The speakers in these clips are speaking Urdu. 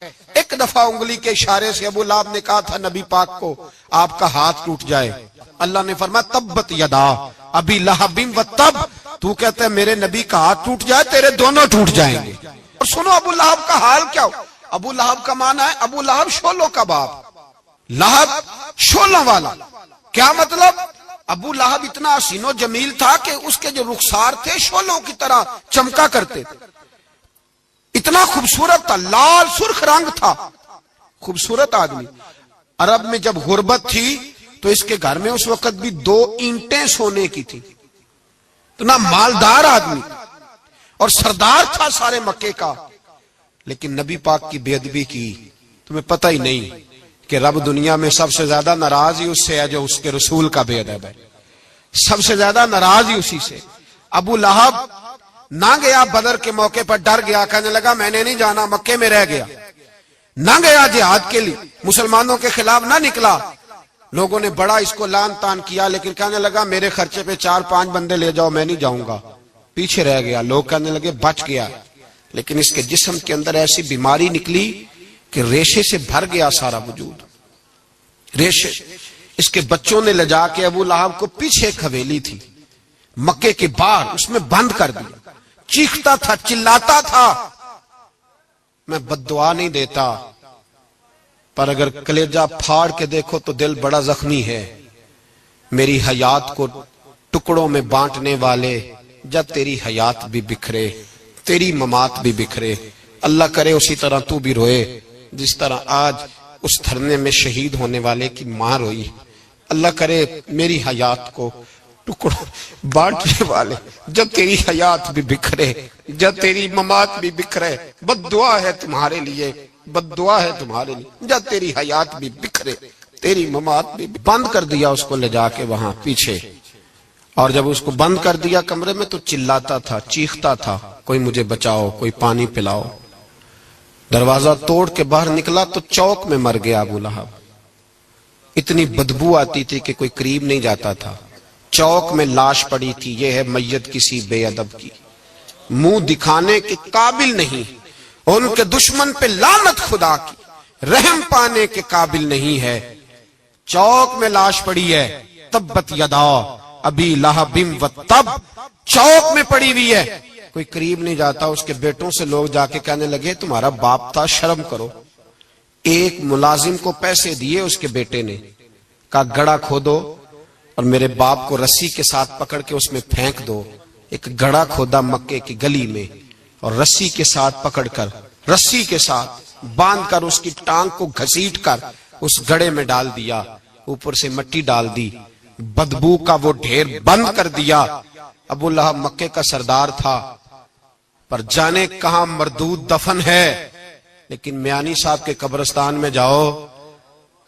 ایک دفعہ انگلی کے اشارے سے ابو لہب نے کہا تھا نبی پاک کو آپ کا ہاتھ ٹوٹ جائے، اللہ نے فرمایا تبت یدا ابی لہب و تب، تو کہتے ہیں میرے نبی کا ہاتھ ٹوٹ جائے تیرے دونوں ٹوٹ جائیں گے۔ اور سنو ابو لہب کا حال کیا ہو۔ ابو لہب کا معنی ہے ابو لہب شولوں کا باپ، لہب شولوں والا۔ کیا مطلب؟ ابو لہب اتنا حسین و جمیل تھا کہ اس کے جو رخسار تھے شولوں کی طرح چمکا کرتے تھے، اتنا خوبصورت تھا، لال سرخ رنگ تھا، خوبصورت آدمی۔ عرب میں جب غربت تھی تو اس کے گھر میں اس وقت بھی 2 اینٹیں سونے کی تھی، اتنا مالدار آدمی اور سردار تھا سارے مکے کا، لیکن نبی پاک کی بے ادبی کی۔ تمہیں پتہ ہی نہیں کہ رب دنیا میں سب سے زیادہ ناراض ہی اس سے ہے جو اس کے رسول کا بے ادب ہے، سب سے زیادہ ناراض ہی اسی سے۔ ابو لہب نہ گیا بدر کے موقع پر، ڈر گیا، کہنے لگا میں نے نہیں جانا، مکے میں رہ گیا، نہ گیا جہاد کے لیے، مسلمانوں کے خلاف نہ نکلا۔ لوگوں نے بڑا اس کو لان تان کیا، لیکن کہنے لگا میرے خرچے پہ 4-5 بندے لے جاؤ، میں نہیں جاؤں گا، پیچھے رہ گیا۔ لوگ کہنے لگے بچ گیا، لیکن اس کے جسم کے اندر ایسی بیماری نکلی کہ ریشے سے بھر گیا سارا وجود، ریشے۔ اس کے بچوں نے لے جا کے ابو لہب کو پیچھے ایک حویلی تھی مکے کے باہر، اس میں بند کر دیا۔ چیختا تھا، چلاتا تھا، میں بد دعا نہیں دیتا، پر اگر کلیجہ پھاڑ کے دیکھو تو دل بڑا زخمی ہے۔ میری حیات کو ٹکڑوں میں بانٹنے والے، جب تیری حیات بھی بکھرے تیری ممات بھی بکھرے۔ اللہ کرے اسی طرح تو بھی روئے جس طرح آج اس دھرنے میں شہید ہونے والے کی ماں روئی۔ اللہ کرے میری حیات کو ٹکڑوں بانٹنے والے، جب تیری حیات بھی بکھرے جب تیری ممات بھی بکھرے۔ بد دعا ہے تمہارے لیے، بد دعا ہے تمہارے لیے، جب تیری حیات بھی بکھرے تیری ممات بھی۔ بند کر دیا اس کو لے جا کے وہاں پیچھے، اور جب اس کو بند کر دیا کمرے میں تو چلاتا تھا، چیختا تھا، کوئی مجھے بچاؤ، کوئی پانی پلاؤ۔ دروازہ توڑ کے باہر نکلا تو چوک میں مر گیا ابو لہب۔ اتنی بدبو آتی تھی کہ کوئی قریب نہیں جاتا تھا۔ چوک میں لاش پڑی تھی، یہ ہے میت کسی بے ادب کی، منہ دکھانے کے قابل نہیں، ان کے دشمن پہ لعنت خدا کی، رحم پانے کے قابل نہیں ہے۔ چوک میں لاش پڑی ہے، تبت یدا ابی لہب و تب، چوک میں پڑی ہوئی ہے، کوئی قریب نہیں جاتا۔ اس کے بیٹوں سے لوگ جا کے کہنے لگے تمہارا باپ تھا، شرم کرو۔ ایک ملازم کو پیسے دیے اس کے بیٹے نے، کہا گڑھا کھودو اور میرے باپ کو رسی کے ساتھ پکڑ کے اس میں پھینک دو۔ ایک گڑھا کھودا مکے کی گلی میں، اور رسی کے ساتھ پکڑ کر، رسی کے ساتھ باندھ کر اس کی ٹانگ کو گھسیٹ کر اس گڑھے میں ڈال دیا، اوپر سے مٹی ڈال دی، بدبو کا وہ ڈھیر بند کر دیا۔ ابو لہب مکے کا سردار تھا، پر جانے کہاں مردود دفن ہے۔ لیکن میانی صاحب کے قبرستان میں جاؤ،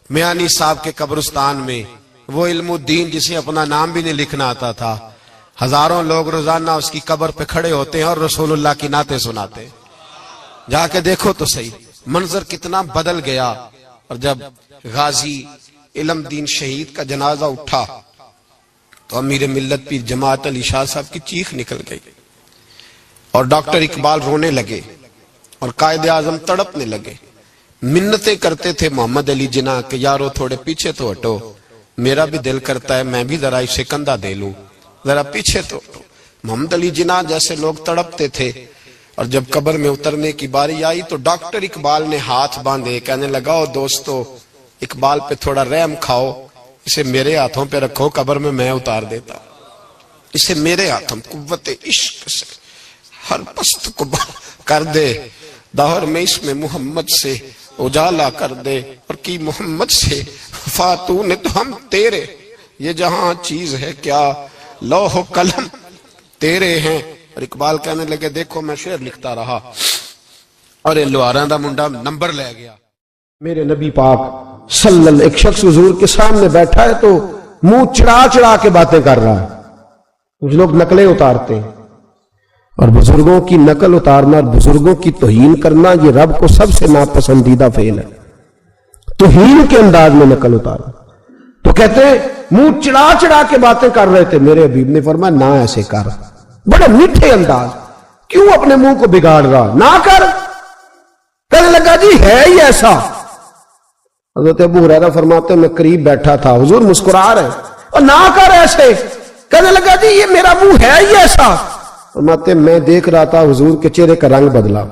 میانی صاحب کے قبرستان میں وہ علم الدین جسے اپنا نام بھی نہیں لکھنا آتا تھا، ہزاروں لوگ روزانہ اس کی قبر پہ کھڑے ہوتے ہیں اور رسول اللہ کی نعتیں سناتے ہیں۔ جا کے دیکھو تو صحیح منظر کتنا بدل گیا۔ اور جب غازی علم دین شہید کا جنازہ اٹھا تو امیر ملت پیر جماعت علی شاہ صاحب کی چیخ نکل گئی، اور ڈاکٹر اقبال رونے لگے، اور قائد اعظم تڑپنے لگے، منتیں کرتے تھے محمد علی جناح کہ یارو تھوڑے پیچھے تو ہٹو، میرا بھی دل کرتا ہے میں بھی ذرا اسے کندھا دے لوں، ذرا پیچھے تو ہٹو۔ محمد علی جناح جیسے لوگ تڑپتے تھے، اور جب قبر میں اترنے کی باری آئی تو ڈاکٹر اقبال نے ہاتھ باندھے، کہنے لگا او دوستو اقبال پہ تھوڑا رحم کھاؤ، اسے میرے ہاتھوں پہ رکھو، قبر میں اتار دیتا، اسے میرے ہاتھوں قوت عشق سے ہر پست کو کر دے، دہر میں اس میں محمد سے اجالا کر دے، اور کی محمد سے فاتون نے تو ہم تیرے، یہ جہاں چیز ہے کیا لوح و قلم تیرے ہیں۔ اور اقبال کہنے لگے دیکھو میں شعر لکھتا رہا، اور یہ لوہاراں دا منڈا نمبر لے گیا۔ میرے نبی پاک صلی اللہ، ایک شخص حضور کے سامنے بیٹھا ہے تو منہ چڑھا چڑھا کے باتیں کر رہا ہے۔ کچھ لوگ نقلیں اتارتے ہیں، اور بزرگوں کی نقل اتارنا اور بزرگوں کی توہین کرنا یہ رب کو سب سے ناپسندیدہ فعل ہے۔ توہین کے انداز میں نقل اتارنا، تو کہتے ہیں منہ چڑھا چڑھا کے باتیں کر رہے تھے، میرے حبیب نے فرمایا نہ ایسے کر، بڑے میٹھے انداز، کیوں اپنے منہ کو بگاڑ رہا، نہ کر، کہنے لگا جی ہے ہی ایسا. حضرت ابو ہریرہ فرماتے میں قریب بیٹھا تھا, حضور مسکرا رہے اور نہ کر ایسے. کہنے لگا جی یہ میرا منہ ہے ہی ایسا. فرماتے میں دیکھ رہا تھا حضور کے چہرے کا رنگ بدلا,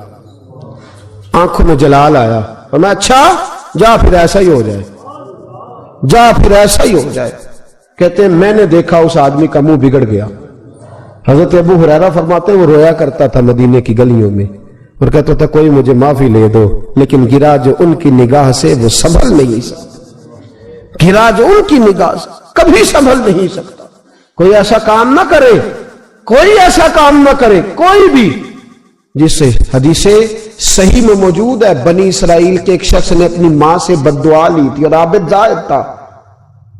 آنکھوں میں جلال آیا, اور میں اچھا جا پھر ایسا ہی ہو جائے, جا پھر ایسا ہی ہو جائے. کہتے ہیں میں نے دیکھا اس آدمی کا منہ بگڑ گیا. حضرت ابو ہریرہ فرماتے ہیں وہ رویا کرتا تھا مدینے کی گلیوں میں اور کہتا تھا کوئی مجھے معافی لے دو, لیکن گرا جو ان کی نگاہ سے وہ سنبھل نہیں سکتا. گرا جو ان کی نگاہ سے کبھی سنبھل نہیں سکتا. کوئی ایسا کام نہ کرے, کوئی ایسا کام نہ کرے کوئی بھی جس سے حدیث صحیح میں موجود ہے بنی اسرائیل کے ایک شخص نے اپنی ماں سے بد دعا لی تھی اور عابد زاہد تھا,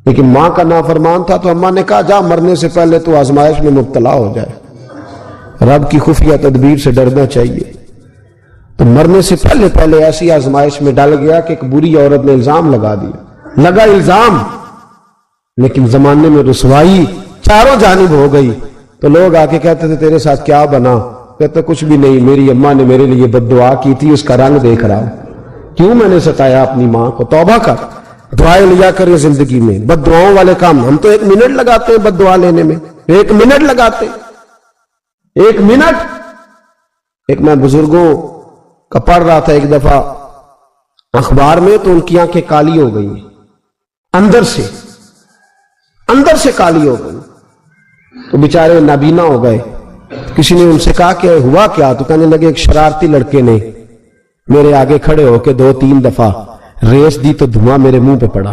لیکن ماں کا نافرمان تھا, تو اماں نے کہا جا مرنے سے پہلے تو آزمائش میں مبتلا ہو جائے. رب کی خفیہ تدبیر سے ڈرنا چاہیے. تو مرنے سے پہلے ایسی آزمائش میں ڈال گیا کہ ایک بری عورت نے الزام لگا دیا. لگا الزام, لیکن زمانے میں رسوائی چاروں جانب ہو گئی. تو لوگ آ کے کہتے تھے تیرے ساتھ کیا بنا؟ کہتے کچھ بھی نہیں, میری اماں نے میرے لیے بد دعا کی تھی, اس کا رنگ دیکھ رہا ہوں. کیوں میں نے ستایا اپنی ماں کو؟ توبہ کر, دعائیں لیا کریں زندگی میں. بد دعاؤں والے کام ہم تو 1 منٹ لگاتے ہیں بد دعا لینے میں, 1 منٹ لگاتے, 1 منٹ. ایک میں بزرگوں کا پڑھ رہا تھا ایک دفعہ اخبار میں, تو ان کی آنکھیں کالی ہو گئی, اندر سے کالی ہو گئی, تو بیچارے نابینا ہو گئے. کسی نے ان سے کہا کہ ہوا کیا؟ تو کہنے لگے ایک شرارتی لڑکے نے میرے آگے کھڑے ہو کے 2-3 دفعہ ریس دی تو دھواں میرے منہ پہ پڑا,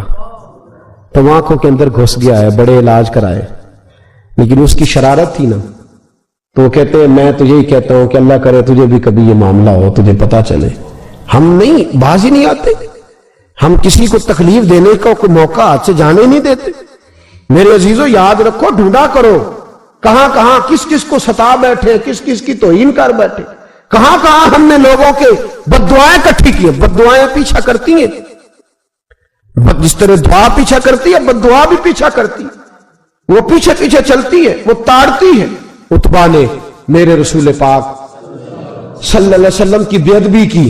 تو آنکھوں کے اندر گھس گیا ہے, بڑے علاج کرائے, لیکن اس کی شرارت تھی نا. تو وہ کہتے ہیں میں تجھے ہی کہتا ہوں کہ اللہ کرے تجھے بھی کبھی یہ معاملہ ہو, تجھے پتا چلے. ہم نہیں باز ہی نہیں آتے, ہم کسی کو تکلیف دینے کا کوئی موقع ہاتھ سے جانے نہیں دیتے. میرے عزیزو یاد رکھو, ڈھونڈا کرو کہاں کہاں کس کس کو ستا بیٹھے, کس کس کی توہین کر بیٹھے, کہاں کہاں ہم نے لوگوں کے بد دعائیں اکٹھی کی. بد دعائیں پیچھا کرتی ہیں, جس طرح دعا پیچھا کرتی ہے بد دعا بھی پیچھا کرتی, وہ پیچھے پیچھے چلتی ہے, وہ تاڑتی ہے. عتبہ نے میرے رسول پاک صلی اللہ علیہ وسلم کی بے ادبی کی.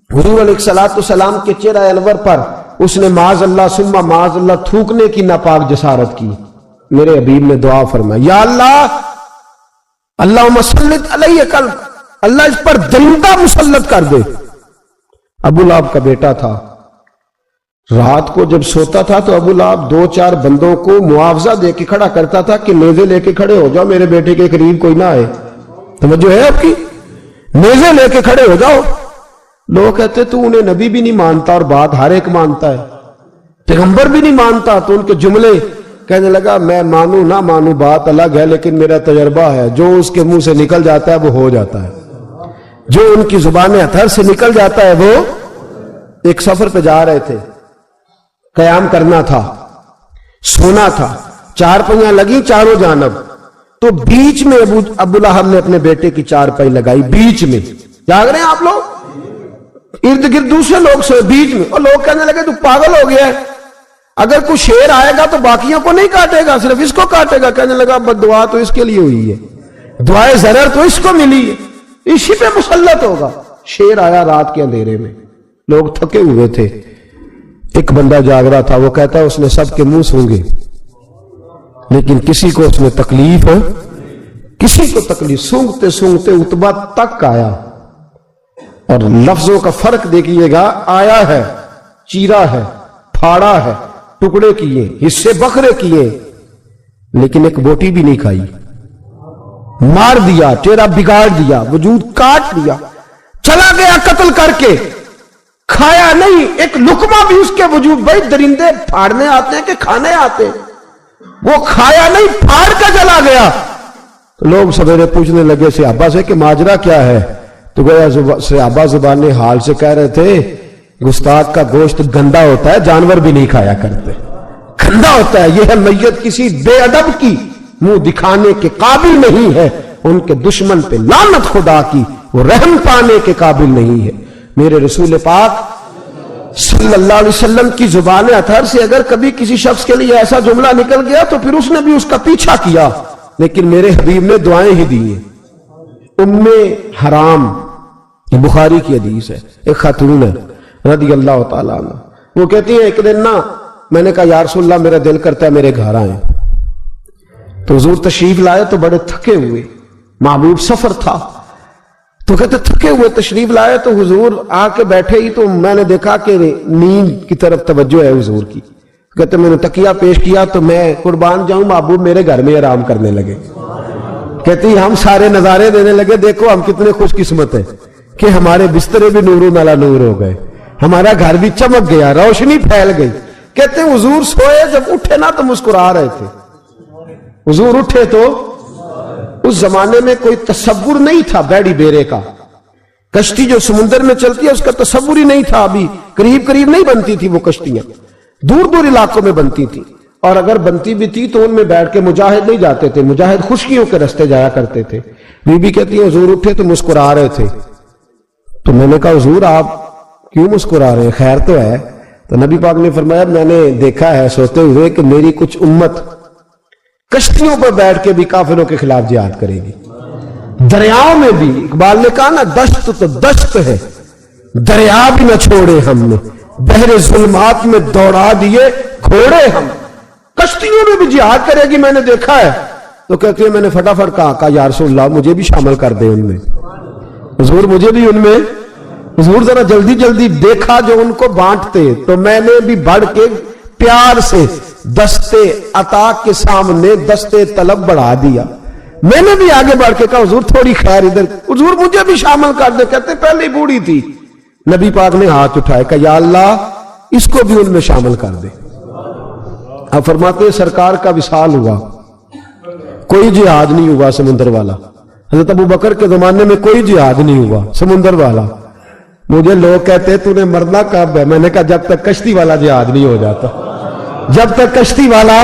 حضور علیہ الصلوۃ والسلام کے چہرہ انور پر اس نے معاذ اللہ ثم معاذ اللہ تھوکنے کی ناپاک جسارت کی. میرے حبیب نے دعا فرمائی, یا اللہ اللہم سلط علیہ قلب, اللہ اس پر درندہ مسلط کر دے. ابو لہب کا بیٹا تھا, رات کو جب سوتا تھا تو ابو لہب 2-4 بندوں کو معاوضہ دے کے کھڑا کرتا تھا کہ نیزے لے کے کھڑے ہو جاؤ, میرے بیٹے کے قریب کوئی نہ آئے. توجہ ہے آپ کی؟ نیزے لے کے کھڑے ہو جاؤ. لوگ کہتے تو انہیں نبی بھی نہیں مانتا اور بات ہر ایک مانتا ہے, پیغمبر بھی نہیں مانتا. تو ان کے جملے کہنے لگا میں مانوں نہ مانوں بات الگ ہے, لیکن میرا تجربہ ہے جو اس کے منہ سے نکل جاتا ہے وہ ہو جاتا ہے, جو ان کی زبان اطہر سے نکل جاتا ہے وہ. ایک سفر پہ جا رہے تھے, قیام کرنا تھا, سونا تھا, 4 پہیاں لگی چاروں جانب, تو بیچ میں ابو لہب نے اپنے بیٹے کی 4 پہی لگائی, بیچ میں. جاگ رہے ہیں آپ لوگ؟ ارد گرد دوسرے لوگ سے بیچ میں. اور لوگ کہنے لگے تو پاگل ہو گیا ہے, اگر کوئی شیر آئے گا تو باقیوں کو نہیں کاٹے گا, صرف اس کو کاٹے گا. کہنے لگا بد دعا تو اس کے لیے ہوئی ہے, دعائے ضرر تو اس کو ملی ہے, اسی پہ مسلط ہوگا. شیر آیا رات کے اندھیرے میں, لوگ تھکے ہوئے تھے, ایک بندہ جاگ رہا تھا, وہ کہتا ہے اس نے سب کے منہ سونگے لیکن کسی کو اس میں تکلیف ہے, کسی کو تکلیف. سونگتے سونگتے عتبہ تک آیا, اور لفظوں کا فرق دیکھیے گا, آیا ہے, چیرا ہے, پھاڑا ہے, ٹکڑے کیے, حصے بکھرے کیے, لیکن ایک بوٹی بھی نہیں کھائی. مار دیا, چہرہ بگاڑ دیا, وجود کاٹ دیا, چلا گیا قتل کر کے, کھایا نہیں ایک لقمہ بھی اس کے وجود. بھائی درندے پھاڑنے آتے ہیں کہ کھانے آتے ہیں, وہ کھایا نہیں پھاڑ کے چلا گیا. تو لوگ سویرے پوچھنے لگے صحابہ سے کہ ماجرا کیا ہے؟ تو گویا صحابہ زبان حال سے کہہ رہے تھے گستاخ کا گوشت گندا ہوتا ہے, جانور بھی نہیں کھایا کرتے, گندا ہوتا ہے. یہ ہے میت کسی بے ادب کی, منہ دکھانے کے قابل نہیں ہے, ان کے دشمن پہ لعنت خدا کی, وہ رحم پانے کے قابل نہیں ہے. میرے رسول پاک صلی اللہ علیہ وسلم کی زبان اطہر سے اگر کبھی کسی شخص کے لیے ایسا جملہ نکل گیا تو پھر اس نے بھی اس کا پیچھا کیا, لیکن میرے حبیب نے دعائیں ہی دی ہیں. ام حرام یہ بخاری کی حدیث ہے. ایک خاتون ہے رضی اللہ تعالیٰ عنہ, وہ کہتی ہیں ایک دن نا میں نے کہا یا رسول اللہ میرا دل کرتا ہے میرے گھر آئیں. تو حضور تشریف لائے تو بڑے تھکے ہوئے, محبوب سفر تھا, تو کہتے تھکے ہوئے تشریف لائے تو حضور آ کے بیٹھے ہی تو میں نے دیکھا کہ نیند کی طرف توجہ ہے حضور کی. کہتے میں نے تکیہ پیش کیا تو میں قربان جاؤں محبوب میرے گھر میں آرام کرنے لگے. کہتی ہم سارے نظارے دینے لگے, دیکھو ہم کتنے خوش قسمت ہیں کہ ہمارے بسترے بھی نور والا نور ہو گئے, ہمارا گھر بھی چمک گیا, روشنی پھیل گئی. کہتے ہیں حضور سوئے, جب اٹھے نا تو مسکرا رہے تھے. حضور اٹھے تو اس زمانے میں کوئی تصور نہیں تھا بیڑی بیرے کا, کشتی جو سمندر میں چلتی ہے اس کا تصور ہی نہیں تھا. ابھی قریب قریب نہیں بنتی تھی وہ کشتیاں, دور دور علاقوں میں بنتی تھی, اور اگر بنتی بھی تھی تو ان میں بیٹھ کے مجاہد نہیں جاتے تھے, مجاہد خشکیوں کے رستے جایا کرتے تھے. بی بی کہتی ہے حضور اٹھے تو مسکرا رہے تھے. تو میں نے کہا حضور آپ کیوں مسکرا رہے ہیں, خیر تو ہے؟ تو نبی پاک نے فرمایا میں نے دیکھا ہے سوتے ہوئے کہ میری کچھ امت کشتیوں پر بیٹھ کے بھی کافروں کے خلاف جہاد کرے گی, دریاؤں میں بھی. اقبال نے کہا نا دشت تو دشت ہے, دریا بھی نہ چھوڑے ہم نے, بحر ظلمات میں دوڑا دیے گھوڑے ہم. کشتیوں میں بھی جہاد کرے گی, میں نے دیکھا ہے. تو کہتے ہیں میں نے فٹافٹ کہا یا رسول اللہ مجھے بھی شامل کر دیں ان میں. حضور مجھے بھی ان میں. حضور ذرا جلدی جلدی دیکھا جو ان کو بانٹتے, تو میں نے بھی بڑھ کے پیار سے دستے عطا کے سامنے دستے طلب بڑھا دیا. میں نے بھی آگے بڑھ کے کہا حضور تھوڑی خیر ادھر, حضور مجھے بھی شامل کر دے. کہتے پہلے ہی بوڑھی تھی. نبی پاک نے ہاتھ اٹھائے کہ یا اللہ اس کو بھی ان میں شامل کر دے. اب فرماتے ہیں سرکار کا وصال ہوا, کوئی جہاد نہیں ہوا سمندر والا. حضرت ابو بکر کے زمانے میں کوئی جہاد نہیں ہوا سمندر والا. مجھے لوگ کہتے تو نے مرنا کب ہے؟ میں نے کہا جب تک کشتی والا جہاد نہیں ہو جاتا, جب تک کشتی والا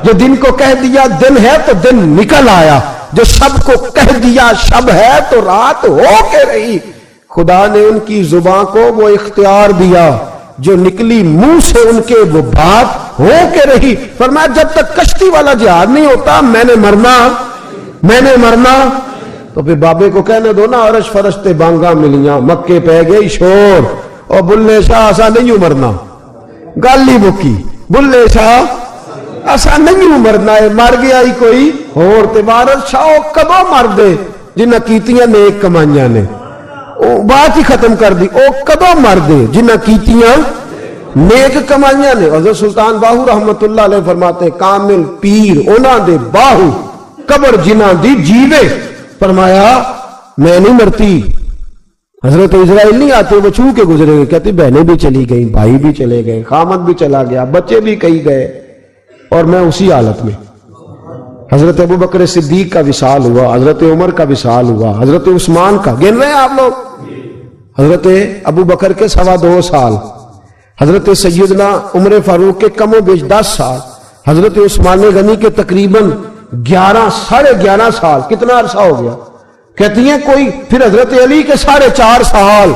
جو دن کو کہہ دیا دن ہے تو دن نکل آیا, جو شب کو کہہ دیا شب ہے تو رات ہو کے رہی. خدا نے ان کی زبان کو وہ اختیار دیا, جو نکلی منہ سے ان کے وہ بات ہو کے رہی. فرمایا جب تک کشتی والا جہاد نہیں ہوتا میں نے مرنا. تو پھر بابے کو کہنے دو نا عرش فرشتے بانگا ملیاں, مکے پہ گئی شور, اور بلے شاہ ایسا نہیں مرنا. گالی مکی بلے شاہ ایسا نہیں مرنا ہے, مر گیا ہی کوئی اور تبارت شاہ کدو مر دے جنہ کیتیاں نیک کمائیاں نے, بات ہی ختم کر دی. او کدو مر دے جنہ کیتیاں نیک کمائیاں نے. حضرت سلطان باہو رحمت اللہ علیہ فرماتے کامل پیر اونا دے باہو قبر جنہ دی جیوے. فرمایا میں نہیں مرتی. حضرت اسرائیل نہیں آتے, وہ چھو کے گزرے گئے. کہتے بہنیں بھی چلی گئیں, بھائی بھی چلے گئے, خامد بھی چلا گیا, بچے بھی کئی گئے, اور میں اسی حالت میں. حضرت ابو بکر صدیق کا وصال ہوا, حضرت عمر کا وصال ہوا, حضرت عثمان کا گن رہے ہیں آپ لوگ, حضرت ابو بکر کے 2.25 سال, حضرت سیدنا عمر فاروق کے کم و بیش 10 سال, حضرت عثمان غنی کے تقریباً 11.5 سال. کتنا عرصہ ہو گیا؟ کہتی ہیں کوئی. پھر حضرت علی کے 4.5 سال.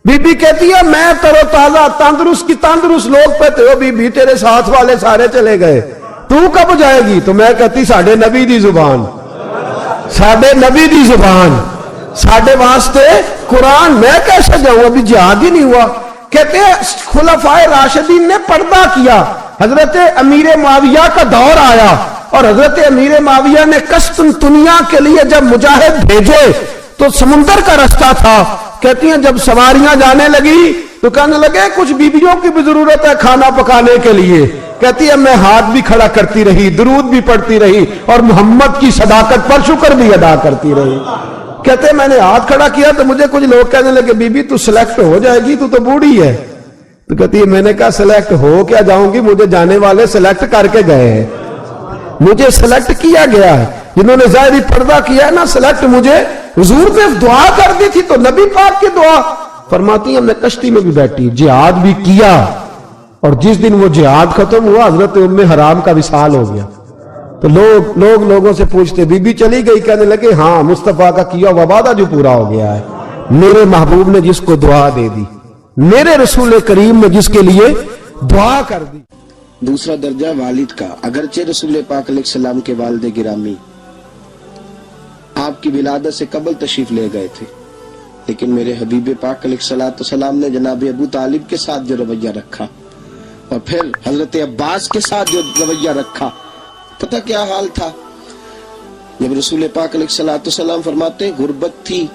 بی بی کہتی ہے میں تر و تازہ تندرست لوگ پہ تھے, بی بی تیرے ساتھ والے سارے چلے گئے, تو کب جائے گی؟ تو میں کہتی ساڈے نبی دی زبان, ساڈے واسطے قرآن, میں کیسے جاؤں, ابھی جہاد ہی نہیں ہوا. کہتے ہیں خلفائے راشدین نے پردہ کیا, حضرت امیر معاویہ کا دور آیا, اور حضرت امیر معاویہ نے قسطنطنیہ کے لیے جب مجاہد بھیجے تو سمندر کا رستہ تھا. کہتی ہیں جب سواریاں جانے لگی تو کہنے لگے کچھ بیویوں کی بھی ضرورت ہے کھانا پکانے کے لیے. کہتی ہے میں ہاتھ بھی کھڑا کرتی رہی, درود بھی پڑھتی رہی, اور محمد کی صداقت پر شکر بھی ادا کرتی رہی. کہتے ہیں میں نے ہاتھ کھڑا کیا تو مجھے کچھ لوگ کہنے لگے بی بی تو سلیکٹ ہو جائے گی, تو بوڑھی ہے. تو کہتی ہے میں نے کہا سلیکٹ ہو کیا جاؤں گی, مجھے جانے والے سلیکٹ کر کے گئے ہیں, مجھے سلیکٹ کیا گیا ہے. جنہوں نے ظاہری پردہ کیا ہے نا سلیکٹ, مجھے حضور نے دعا کر دی تھی تو نبی پاک کی دعا. فرماتی ہیں میں کشتی میں بھی بیٹھی, جہاد بھی کیا, اور جس دن وہ جہاد ختم ہوا حضرت ام حرام کا وصال ہو گیا. تو لوگوں سے پوچھتے بی بی چلی گئی, کہنے لگے ہاں مصطفیٰ کا کیا ہوا وعدہ جو پورا ہو گیا ہے, میرے محبوب نے جس کو دعا دے دی, میرے رسول کریم نے جس کے لیے دعا کر دی. دوسرا درجہ والد کا. اگرچہ رسول پاک علیہ السلام کے والد گرامی آپ کی ولادت سے قبل تشریف لے گئے تھے, لیکن میرے حبیب پاک علیہ الصلوۃ والسلام نے جناب ابو طالب کے ساتھ جو رویہ رکھا اور پھر حضرت عباس کے ساتھ جو رویہ رکھا، پتہ کیا حال تھا؟ جب رسول پاک علیہ الصلوۃ والسلام فرماتے ہیں غربت تھی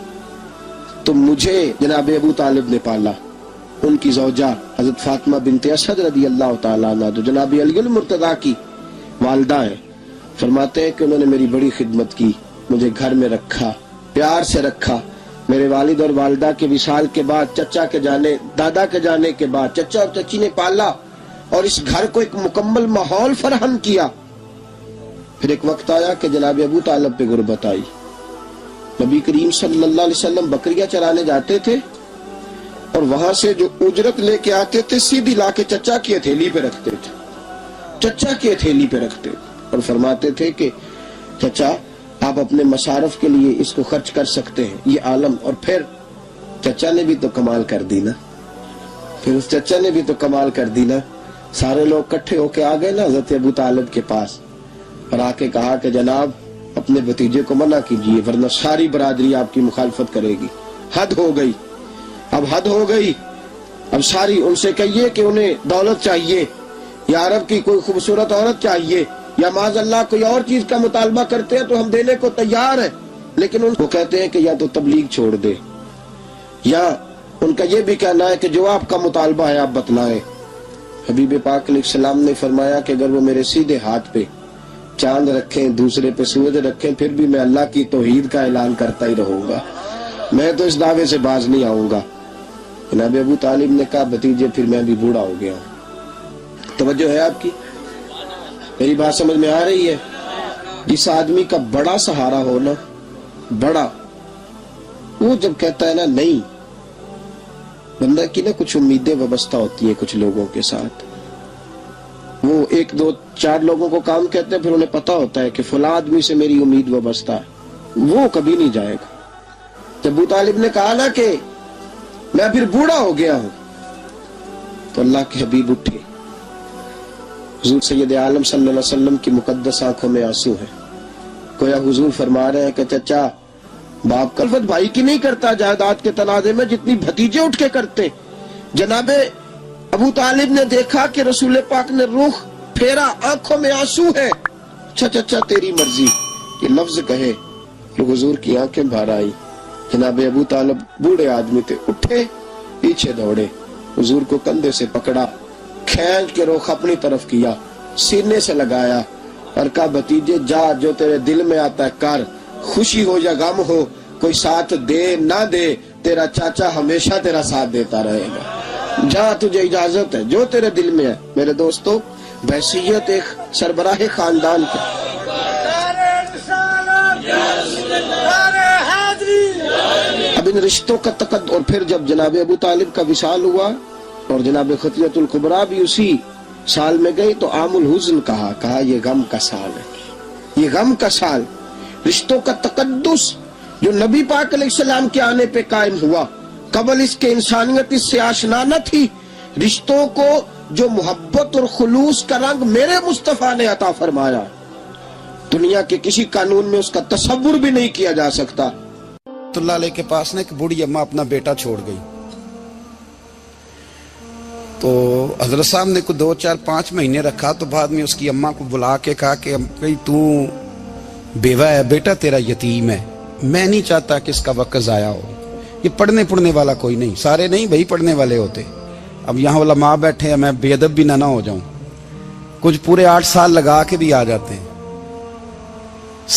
تو مجھے جناب ابو طالب نے پالا، ان کی زوجہ حضرت فاطمہ بنت اسد رضی اللہ تعالیٰ عنہ جو جناب علی المرتضیٰ کی والدہ ہیں، فرماتے ہیں کہ انہوں نے میری بڑی خدمت کی، مجھے گھر میں رکھا، پیار سے رکھا۔ میرے والد اور والدہ کے وصال کے بعد، چچا کے جانے، دادا کے جانے کے بعد چچا اور چچی نے پالا اور اس گھر کو ایک مکمل ماحول فراہم کیا۔ پھر ایک وقت آیا کہ جناب ابو طالب پہ غربت آئی۔ نبی کریم صلی اللہ علیہ وسلم بکریاں چرانے جاتے تھے اور وہاں سے جو اجرت لے کے آتے تھے سیدھی لا کے چچا کی ہتھیلی پہ رکھتے تھے، چچا کی ہتھیلی پہ رکھتے اور فرماتے تھے کہ چچا آپ اپنے مصارف کے لیے اس کو خرچ کر سکتے ہیں، یہ عالم۔ اور پھر چچا نے بھی تو کمال کر دی نا، پھر اس چچا نے بھی تو کمال کر دی نا، سارے لوگ کٹھے ہو کے آ گئے نا حضرت ابو طالب کے پاس اور آ کے کہا کہ جناب اپنے بھتیجے کو منع کیجیے ورنہ ساری برادری آپ کی مخالفت کرے گی، حد ہو گئی، اب حد ہو گئی، اب ساری ان سے کہیے کہ انہیں دولت چاہیے یا عرب کی کوئی خوبصورت عورت چاہیے یا معاذ اللہ کوئی اور چیز کا مطالبہ کرتے ہیں تو ہم دینے کو تیار ہیں، لیکن ان کو کہتے ہیں کہ یا تو تبلیغ چھوڑ دے یا ان کا یہ بھی کہنا ہے کہ جو آپ کا مطالبہ ہے آپ بتلائیں۔ حبیب پاک علیہ السلام نے فرمایا کہ اگر وہ میرے سیدھے ہاتھ پہ چاند رکھیں، دوسرے پہ سورج رکھیں، پھر بھی میں اللہ کی توحید کا اعلان کرتا ہی رہوں گا، میں تو اس دعوے سے باز نہیں آؤں گا۔ جناب ابو طالب نے کہا بھتیجے پھر میں بھی بوڑھا ہو گیا ہوں۔ توجہ ہے آپ کی؟ میری بات سمجھ میں آ رہی ہے؟ جس آدمی کا بڑا سہارا ہو نا، بڑا، وہ جب کہتا ہے نا نہیں، بندہ کی نا کچھ امیدیں وابستہ ہوتی ہیں کچھ لوگوں کے ساتھ، وہ ایک دو چار لوگوں کو کام کہتے ہیں، پھر انہیں پتا ہوتا ہے کہ فلاں آدمی سے میری امید وابستہ ہے، وہ کبھی نہیں جائے گا۔ جب ابو طالب نے کہا نا کہ میں پھر بوڑھا ہو گیا ہوں، تو اللہ کے حبیب اٹھے، حضور سید عالم صلی اللہ علیہ وسلم کی مقدس آنکھوں میں آنسو ہے، گویا حضور فرما رہے ہیں کہ چچا باپ کا الفت بھائی کی نہیں کرتا جائیداد کے تنازع میں جتنی بھتیجے اٹھ کے کرتے۔ جناب ابو طالب نے دیکھا کہ رسول پاک نے رخ پھیرا، آنکھوں میں آنسو ہے، اچھا چچا تیری مرضی، یہ لفظ کہے کہ حضور کی آنکھیں بھر آئی۔ جناب ابو طالب بوڑھے آدمی تھے، اٹھے، پیچھے دوڑے، حضور کو کندھے سے پکڑا، کھینچ کے رخ اپنی طرف کیا، سینے سے لگایا اور کہا بھتیجے جا، جو تیرے دل میں آتا ہے کر، خوشی ہو یا غم ہو، کوئی ساتھ دے نہ دے، تیرا چاچا ہمیشہ تیرا ساتھ دیتا رہے گا، جا تجھے اجازت ہے، جو تیرے دل میں ہے۔ میرے دوستو، بحیثیت ایک سربراہ خاندان کا اب ان رشتوں کا تقدس، اور پھر جب جناب ابو طالب کا وصال ہوا اور جناب خطیۃ الکبریٰ بھی اسی سال میں گئی تو عام الحزن کہا یہ غم کا سال ہے، یہ غم کا سال۔ رشتوں کا تقدس جو نبی پاک علیہ السلام کے آنے پہ قائم ہوا، قبل اس کے انسانیت اس سے آشنا نہ تھی۔ رشتوں کو جو محبت اور خلوص کا رنگ میرے مصطفیٰ نے عطا فرمایا، دنیا کے کسی قانون میں اس کا تصور بھی نہیں کیا جا سکتا۔ اللہ علیہ کے پاس نے ایک بوڑھی اماں اپنا بیٹا چھوڑ گئی، تو حضرت صاحب نے کوئی 2 4 5 مہینے رکھا، تو بعد میں اس کی اماں کو بلا کے کہا کہ تو بیوہ ہے، بیٹا تیرا یتیم ہے، میں نہیں چاہتا کہ اس کا وقت ضائع ہو، یہ پڑھنے والا کوئی نہیں، سارے نہیں بھائی پڑھنے والے ہوتے، اب یہاں علماء بیٹھے ہیں، میں بے ادب بھی نہ ہو جاؤں، کچھ پورے 8 سال لگا کے بھی آ جاتے ہیں،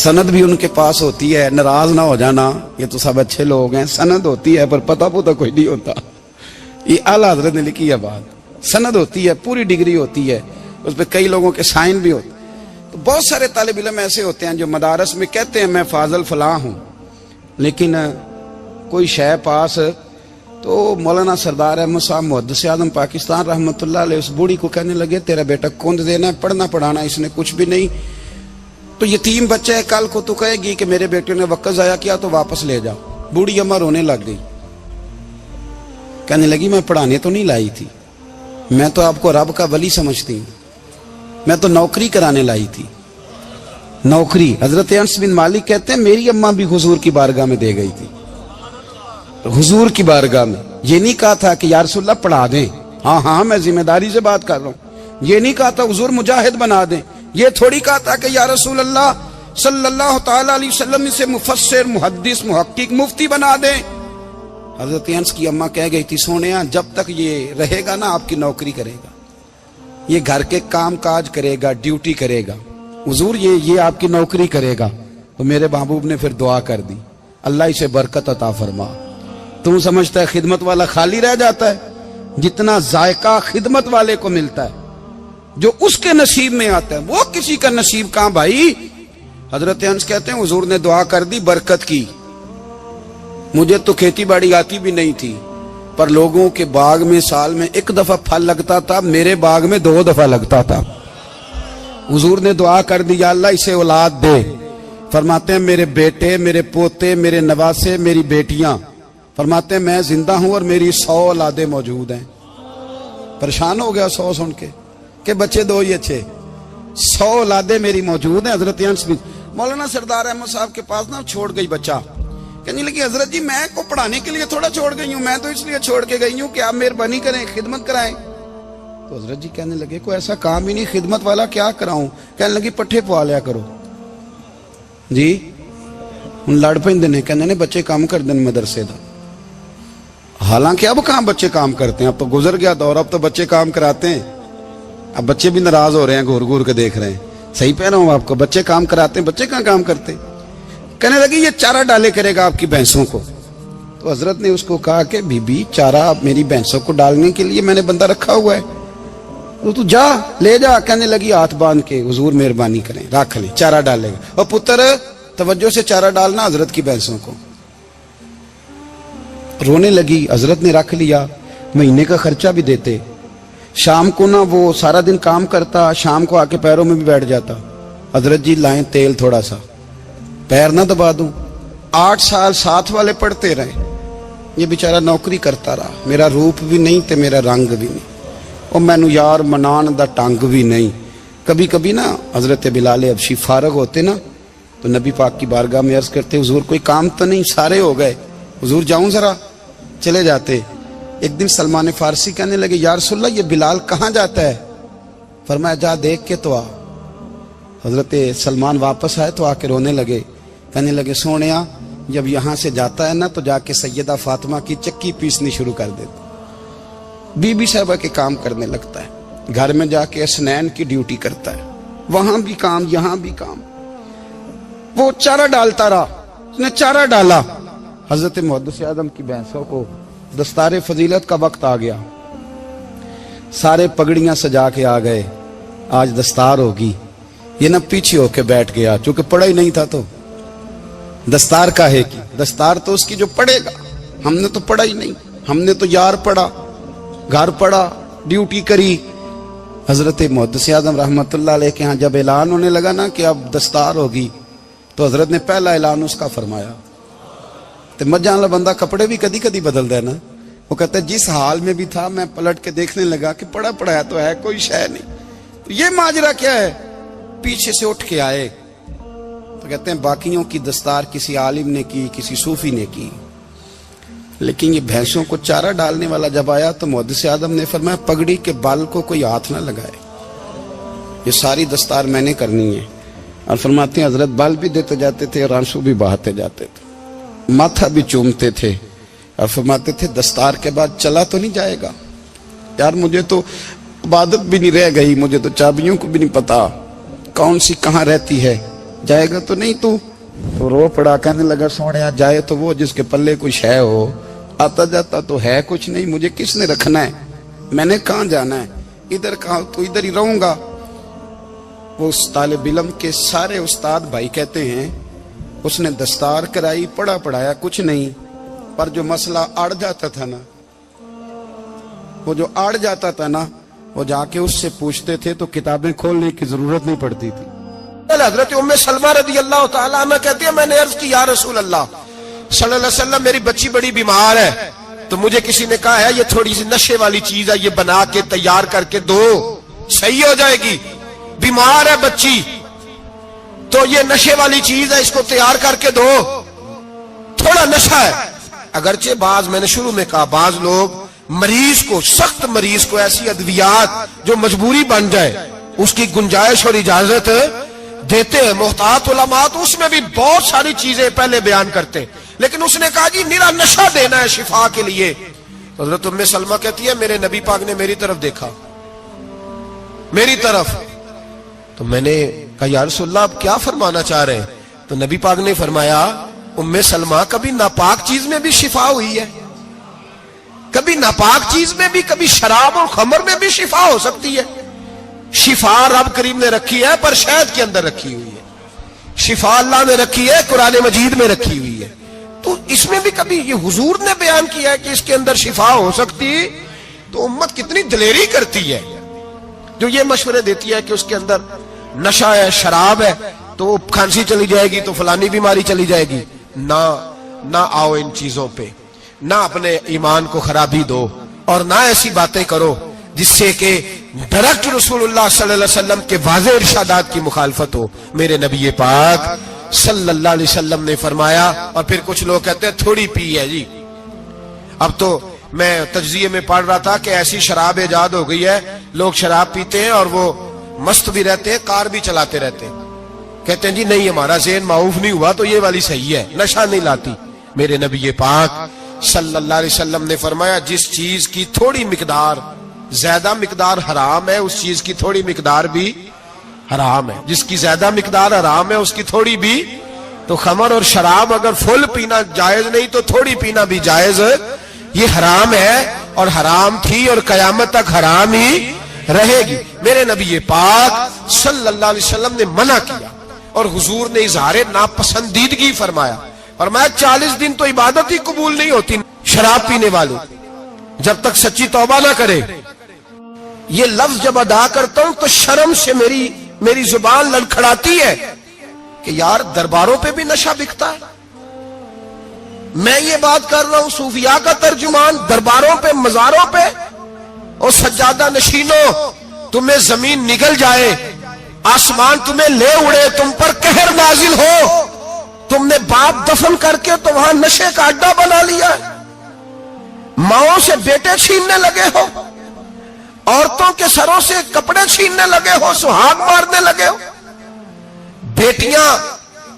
سند بھی ان کے پاس ہوتی ہے، ناراض نہ ہو جانا، یہ تو سب اچھے لوگ ہیں، سند ہوتی ہے پر پتہ کوئی نہیں ہوتا، یہ اعلیٰ حضرت نے لکھی ہے بات، سند ہوتی ہے، پوری ڈگری ہوتی ہے، اس پہ کئی لوگوں کے سائن بھی ہوتے ہیں۔ تو بہت سارے طالب علم ایسے ہوتے ہیں جو مدارس میں کہتے ہیں میں فاضل فلاں ہوں، لیکن کوئی شے پاس، تو مولانا سردار احمد صاحب محدث اعظم پاکستان رحمۃ اللہ علیہ اس بوڑھی کو کہنے لگے تیرا بیٹا کون دینا ہے، پڑھنا پڑھانا اس نے کچھ بھی نہیں، تو یتیم بچہ ہے، کل کو تو کہے گی کہ میرے بیٹے نے وقت ضائع کیا تو واپس لے جاؤ۔ بوڑھی اماں رونے لگ گئی، کہنے لگی میں پڑھانے تو نہیں لائی تھی، میں تو آپ کو رب کا ولی سمجھتی ہوں، میں تو نوکری کرانے لائی تھی، نوکری۔ حضرت انس بن مالک کہتے ہیں میری اماں بھی حضور کی بارگاہ میں دے گئی تھی، تو حضور کی بارگاہ میں یہ نہیں کہا تھا کہ یا رسول اللہ پڑھا دیں، ہاں ہاں میں ذمہ داری سے بات کر رہا ہوں، یہ نہیں کہا تھا حضور مجاہد بنا دیں، یہ تھوڑی کہا تھا کہ یا رسول اللہ صلی اللہ تعالی علیہ وسلم سے مفسر، محدث، محقق، مفتی بنا دیں۔ حضرت انس کی اماں کہہ گئی تھی سونیا جب تک یہ رہے گا نا آپ کی نوکری کرے گا، یہ گھر کے کام کاج کرے گا، ڈیوٹی کرے گا، حضور یہ آپ کی نوکری کرے گا۔ تو میرے محبوب نے پھر دعا کر دی، اللہ اسے برکت عطا فرما۔ تم سمجھتا ہے خدمت والا خالی رہ جاتا ہے؟ جتنا ذائقہ خدمت والے کو ملتا ہے، جو اس کے نصیب میں آتا ہے، وہ کسی کا نصیب کہاں بھائی۔ حضرت انس کہتے ہیں حضور نے دعا کر دی، برکت کی۔ مجھے تو کھیتی باڑی آتی بھی نہیں تھی، پر لوگوں کے باغ میں سال میں ایک دفعہ پھل لگتا تھا، میرے باغ میں 2 دفعہ لگتا تھا۔ حضور نے دعا کر دی یا اللہ اسے اولاد دے۔ فرماتے ہیں میرے بیٹے، میرے پوتے، میرے نواسے، میری بیٹیاں، فرماتے ہیں میں زندہ ہوں اور میری 100 اولادیں موجود ہیں۔ پریشان ہو گیا 100 سن کے کہ بچے 2 ہی اچھے، 100 اولادیں میری موجود ہیں۔ حضرت انس بھی مولانا سردار احمد صاحب کے پاس نا چھوڑ گئی بچہ، کہنے لگی حضرت جی میں کو پڑھانے کے لیے تھوڑا چھوڑ گئی ہوں، میں تو اس لیے چھوڑ کے گئی ہوں کہ آپ مہربانی کریں، خدمت کرائیں۔ تو حضرت جی کہنے لگے کوئی ایسا کام ہی نہیں، خدمت والا کیا کراؤں؟ کہنے لگی پٹھے پوا لیا کرو جی۔ ان لڑ پیندے نے کہنے نے بچے کام کر دیں مدرسے دا، حالانکہ اب کہاں بچے کام کرتے ہیں، اب تو گزر گیا دور، اب تو بچے کام کراتے ہیں۔ اب بچے بھی ناراض ہو رہے ہیں، گھور گھور کے دیکھ رہے ہیں، صحیح پہ رہا ہوں آپ کو، بچے کام کراتے ہیں، بچے کہاں کام کرتے۔ کہنے لگی یہ چارہ ڈالے کرے گا آپ کی بھینسوں کو۔ تو حضرت نے اس کو کہا کہ بی بی چارہ میری بھینسوں کو ڈالنے کے لیے میں نے بندہ رکھا ہوا ہے، تو جا لے جا۔ کہنے لگی ہاتھ باندھ کے حضور مہربانی کریں رکھ لیں، چارہ ڈالے گا۔ اور پتر توجہ سے چارہ ڈالنا حضرت کی بھینسوں کو۔ رونے لگی، حضرت نے رکھ لیا، مہینے کا خرچہ بھی دیتے۔ شام کو نا وہ سارا دن کام کرتا، شام کو آ کے پیروں میں بھی بیٹھ جاتا، حضرت جی لائیں تیل تھوڑا سا، پیر نہ دبا دوں۔ 8 سال ساتھ والے پڑھتے رہے، یہ بیچارہ نوکری کرتا رہا، میرا روپ بھی نہیں تے میرا رنگ بھی نہیں، اور مینو یار منان دا ٹنگ بھی نہیں۔ کبھی کبھی نا حضرت بلال حبشی فارغ ہوتے نا تو نبی پاک کی بارگاہ میں عرض کرتے حضور کوئی کام تو نہیں، سارے ہو گئے، حضور جاؤں ذرا، چلے جاتے۔ ایک دن سلمان فارسی کہنے لگے یا رسول اللہ یہ بلال کہاں جاتا ہے؟ فرمایا جا دیکھ کے تو آ۔ حضرت سلمان واپس آئے تو آ کے رونے لگے، کہنے لگے سونیا جب یہاں سے جاتا ہے نا تو جا کے سیدہ فاطمہ کی چکی پیسنی شروع کر دیتا، بی بی صاحبہ کے کام کرنے لگتا ہے، گھر میں جا کے اسنین کی ڈیوٹی کرتا ہے، وہاں بھی کام یہاں بھی کام۔ وہ چارہ ڈالتا رہا، اس نے چارہ ڈالا۔ حضرت محدث اعظم کی بھینسوں کو دستار فضیلت کا وقت آ گیا، سارے پگڑیاں سجا کے آ گئے، آج دستار ہوگی۔ یہ نہ پیچھے ہو کے بیٹھ گیا، چونکہ پڑھا ہی نہیں تھا تو دستار کاہے کی، دستار تو اس کی جو پڑھے گا، ہم نے تو پڑھا ہی نہیں، ہم نے تو یار پڑھا، گھر پڑھا، ڈیوٹی کری۔ حضرت محدث اعظم رحمت اللہ علیہ کے ہاں جب اعلان ہونے لگا نا کہ اب دستار ہوگی تو حضرت نے پہلا اعلان اس کا فرمایا۔ تو مجھان لا بندہ کپڑے بھی کدی کدی بدل دے نا، وہ کہتا ہے جس حال میں بھی تھا میں پلٹ کے دیکھنے لگا کہ پڑھا پڑھایا تو ہے، کوئی شے نہیں، تو یہ ماجرا کیا ہے؟ پیچھے سے اٹھ کے آئے تو کہتے ہیں باقیوں کی دستار کسی عالم نے کی، کسی صوفی نے کی، لیکن یہ بھینسوں کو چارہ ڈالنے والا جب آیا تو محدث اعظم نے فرمایا پگڑی کے بال کو کوئی ہاتھ نہ لگائے، یہ ساری دستار میں نے کرنی ہے۔ اور فرماتے ہیں حضرت بال بھی دیتے جاتے تھے اور آنسو بھی بہاتے جاتے تھے، ماتھا بھی چومتے تھے، اور فرماتے تھے دستار کے بعد چلا تو نہیں جائے گا یار، مجھے تو عبادت بھی نہیں رہ گئی، مجھے تو چابیوں کو بھی نہیں پتا کون سی کہاں رہتی ہے، جائے گا تو نہیں تو رو پڑا، کہنے لگا سونیا جائے تو وہ جس کے پلے کچھ ہے ہو، آتا جاتا تو ہے کچھ نہیں، مجھے کس نے رکھنا ہے، میں نے کہاں جانا ہے، ادھر کہاں تو ادھر ہی رہوں گا۔ وہ اس طالب علم کے سارے استاد بھائی کہتے ہیں اس نے دستار کرائی، پڑھا پڑھایا کچھ نہیں، پر جو مسئلہ اڑ جاتا تھا نا، وہ جو اڑ جاتا تھا نا، وہ جا کے اس سے پوچھتے تھے تو کتابیں کھولنے کی ضرورت نہیں پڑتی تھی۔ حضرت ام سلمہ رضی اللہ تعالیٰ عنہ کہتی ہے میں نے عرض کی یا رسول اللہ صلی اللہ علیہ وسلم میری بچی بڑی بیمار ہے، تو مجھے کسی نے کہا ہے یہ تھوڑی سی نشے والی چیز ہے، یہ بنا کے تیار کر کے دو صحیح ہو جائے گی، بیمار ہے بچی تو یہ نشے والی چیز ہے، اس کو تیار کر کے دو، تھوڑا نشہ ہے۔ اگرچہ بعض میں نے شروع میں کہا بعض لوگ مریض کو سخت مریض کو ایسی ادویات جو مجبوری بن جائے اس کی گنجائش اور اجازت دیتے ہیں. محتاط علماء تو اس میں بھی بہت ساری چیزیں پہلے بیان کرتے ہیں, لیکن اس نے کہا جی نرا نشہ دینا ہے شفا کے لیے. حضرت ام سلمہ کہتی ہے میرے نبی پاک نے میری طرف دیکھا, میری طرف, تو میں نے کہا یا رسول اللہ آپ کیا فرمانا چاہ رہے ہیں؟ تو نبی پاک نے فرمایا ام سلمہ کبھی ناپاک چیز میں بھی شفا ہوئی ہے, کبھی ناپاک چیز میں بھی, کبھی شراب اور خمر میں بھی شفا ہو سکتی ہے. شفا رب کریم نے رکھی ہے پر شہد کے اندر رکھی ہوئی ہے, شفا اللہ نے رکھی ہے قرآن مجید میں رکھی ہوئی ہے. تو اس میں بھی کبھی یہ حضور نے بیان کیا ہے کہ اس کے اندر شفا ہو سکتی, تو امت کتنی دلیری کرتی ہے جو یہ مشورے دیتی ہے کہ اس کے اندر نشہ ہے, شراب ہے, تو کھانسی چلی جائے گی تو فلانی بیماری چلی جائے گی. نہ آؤ ان چیزوں پہ, نہ اپنے ایمان کو خرابی دو, اور نہ ایسی باتیں کرو جس سے کہ ڈائریکٹ رسول اللہ صلی اللہ علیہ وسلم کے واضح ارشادات کی مخالفت ہو. میرے نبی پاک صلی اللہ علیہ وسلم نے فرمایا, اور پھر کچھ لوگ کہتے ہیں تھوڑی پی ہے جی. اب تو میں تجزیے میں پڑھ رہا تھا کہ ایسی شراب ایجاد ہو گئی ہے, لوگ شراب پیتے ہیں اور وہ مست بھی رہتے ہیں, کار بھی چلاتے رہتے ہیں, کہتے ہیں جی نہیں ہمارا ذہن معاف نہیں ہوا تو یہ والی صحیح ہے, نشہ نہیں لاتی. میرے نبی پاک صلی اللہ علیہ وسلم نے فرمایا جس چیز کی تھوڑی مقدار, زیادہ مقدار حرام ہے اس چیز کی تھوڑی مقدار بھی حرام ہے, جس کی زیادہ مقدار حرام ہے اس کی تھوڑی بھی. تو خمر اور شراب اگر فل پینا جائز نہیں تو تھوڑی پینا بھی جائز, یہ حرام ہے اور حرام تھی اور قیامت تک حرام ہی رہے گی. میرے نبی پاک صلی اللہ علیہ وسلم نے منع کیا اور حضور نے اظہار ناپسندیدگی فرمایا, فرمایا 40 دن تو عبادت ہی قبول نہیں ہوتی شراب پینے والوں جب تک سچی توبہ نہ کرے. یہ لفظ جب ادا کرتا ہوں تو شرم سے میری زبان لڑکھڑاتی ہے کہ یار درباروں پہ بھی نشہ بکتا ہے. میں یہ بات کر رہا ہوں صوفیاء کا ترجمان, درباروں پہ مزاروں پہ, اور سجادہ نشینوں تمہیں زمین نگل جائے, آسمان تمہیں لے اڑے, تم پر قہر نازل ہو, تم نے باپ دفن کر کے تو وہاں نشے کا اڈا بنا لیا, ماؤں سے بیٹے چھیننے لگے ہو, عورتوں کے سروں سے کپڑے چھیننے لگے ہو, سہاگ مارنے لگے ہو, بیٹیاں